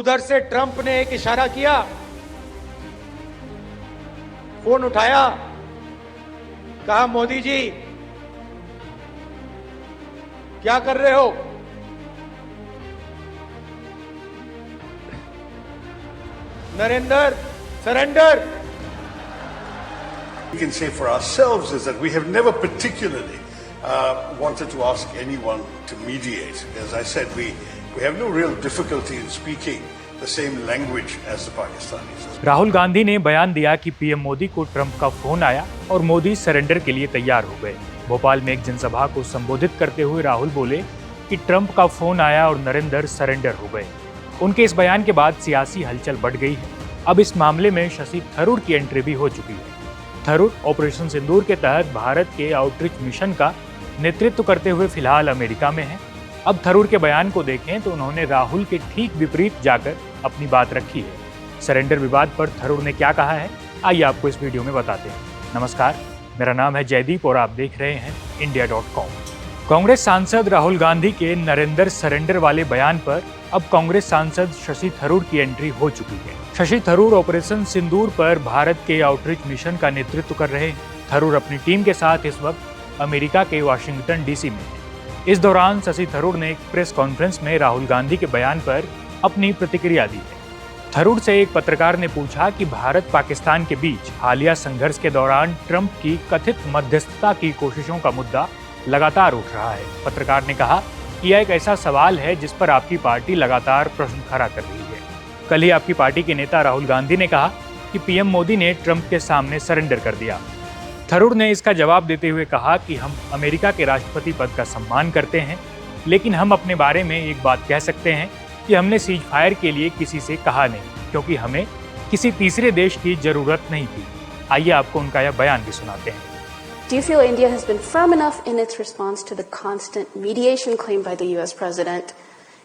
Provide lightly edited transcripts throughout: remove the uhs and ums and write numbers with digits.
उधर से ट्रंप ने एक इशारा किया, फोन उठाया, कहा मोदी जी क्या कर रहे हो? Narendra, surrender. We can say for ourselves is that we have never particularly wanted to ask anyone to mediate. As I said, we have no real difficulty in speaking the same language as the Pakistanis. Rahul Gandhi ने बयान दिया कि PM Modi को Trump का phone आया और Modi surrender के लिए तैयार हो गए। भोपाल में एक जनसभा को संबोधित करते हुए राहुल बोले कि ट्रंप का फोन आया और नरेंद्र सरेंडर हो गए। उनके इस बयान के बाद सियासी हलचल बढ़ गई है। अब इस मामले में शशि थरूर की एंट्री भी हो चुकी है। थरूर ऑपरेशन सिंदूर के तहत भारत के आउटरीच मिशन का नेतृत्व करते हुए फिलहाल अमेरिका में हैं। अब थरूर के बयान को देखें तो उन्होंने राहुल के ठीक विपरीत जाकर अपनी बात रखी है। सरेंडर विवाद पर थरूर ने क्या कहा है, आइए आपको इस वीडियो में बताते हैं। नमस्कार, मेरा नाम है जयदीप और आप देख रहे हैं India.com। कांग्रेस सांसद राहुल गांधी के नरेंद्र सरेंडर वाले बयान पर अब कांग्रेस सांसद शशि थरूर की एंट्री हो चुकी है। शशि थरूर ऑपरेशन सिंदूर पर भारत के आउटरीच मिशन का नेतृत्व कर रहे हैं। थरूर अपनी टीम के साथ इस वक्त अमेरिका के वाशिंगटन डीसी में हैं। इस दौरान शशि थरूर ने एक प्रेस कॉन्फ्रेंस में राहुल गांधी के बयान पर अपनी प्रतिक्रिया दी है। थरूर से एक पत्रकार ने पूछा कि भारत पाकिस्तान के बीच हालिया संघर्ष के दौरान ट्रंप की कथित मध्यस्थता की कोशिशों का मुद्दा लगातार उठ रहा है। पत्रकार ने कहा कि यह एक ऐसा सवाल है जिस पर आपकी पार्टी लगातार प्रश्न खड़ा कर रही है। कल ही आपकी पार्टी के नेता राहुल गांधी ने कहा कि पीएम मोदी ने ट्रंप के सामने सरेंडर कर दिया। थरूर ने इसका जवाब देते हुए कहा कि हम अमेरिका के राष्ट्रपति पद का सम्मान करते हैं, लेकिन हम अपने बारे में एक बात कह सकते हैं कि हमने सीज फायर के लिए किसी से कहा नहीं, क्योंकि हमें किसी तीसरे देश की जरूरत नहीं थी। आइए आपको उनका यह बयान भी सुनाते हैं। Do you feel India has been firm enough in its response to the constant mediation claimed by the US president?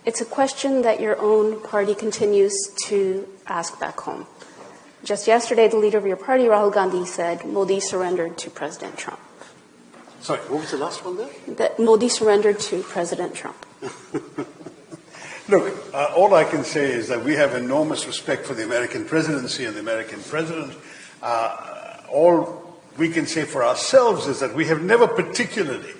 It's a question that your own party continues to ask back home. Just yesterday, the leader of your party, Rahul Gandhi, said Modi surrendered to President Trump. Sorry, what was the last one there? That Modi surrendered to President Trump. Look, all I can say is that we have enormous respect for the American presidency and the American president. All we can say for ourselves is that we have never particularly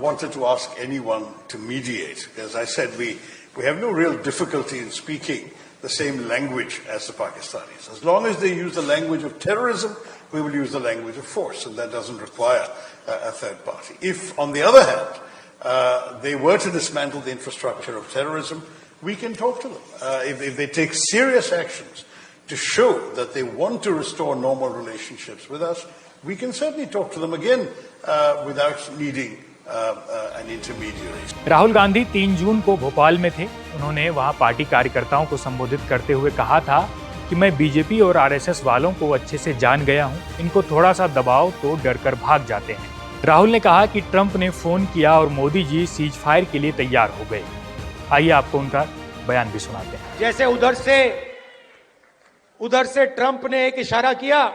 wanted to ask anyone to mediate. As I said, we have no real difficulty in speaking the same language as the Pakistanis. As long as they use the language of terrorism, we will use the language of force, and that doesn't require a third party. If, on the other hand, they were to dismantle the infrastructure of terrorism, we can talk to them. If they take serious actions to show that they want to restore normal relationships with us, we can certainly talk to them again without needing an intermediary. Rahul Gandhi 3 जून को भोपाल में थे। उन्होंने वहां party कार्यकर्ताओं को संबोधित करते हुए कहा था कि मैं बीजेपी और आरएसएस वालों को अच्छे से जान गया हूं, इनको थोड़ा सा दबाओ तो डर कर भाग जाते हैं। राहुल ने कहा कि ट्रंप ने फोन किया और मोदी जी सीज फायर के लिए तैयार हो गए। आइए आपको उनका बयान भी सुनाते हैं। जैसे उधर से ट्रंप ने एक इशारा किया,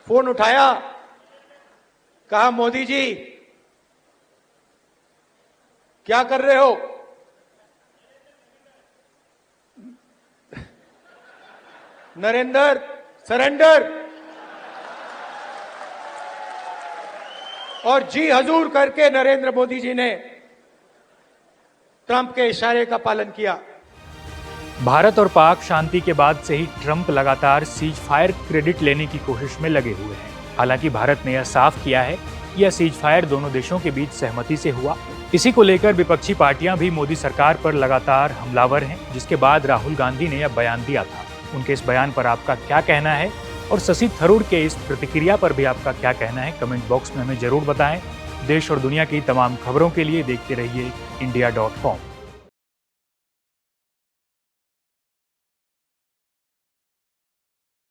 फोन उठाया, कहा मोदी जी क्या कर रहे हो? नरेंद्र, सरेंडर. और जी हजूर करके नरेंद्र मोदी जी ने ट्रंप के इशारे का पालन किया। भारत और पाक शांति के बाद से ही ट्रंप लगातार सीज फायर क्रेडिट लेने की कोशिश में लगे हुए हैं। हालांकि भारत ने यह साफ किया है कि यह सीज फायर दोनों देशों के बीच सहमति से हुआ। इसी को लेकर विपक्षी पार्टियां भी मोदी सरकार पर लगातार हमलावर हैं, जिसके बाद राहुल गांधी ने यह बयान दिया था। उनके इस बयान पर आपका क्या कहना है और शशि थरूर के इस प्रतिक्रिया पर भी आपका क्या कहना है, कमेंट बॉक्स में हमें जरूर बताएं। देश और दुनिया की तमाम खबरों के लिए देखते रहिए India.com।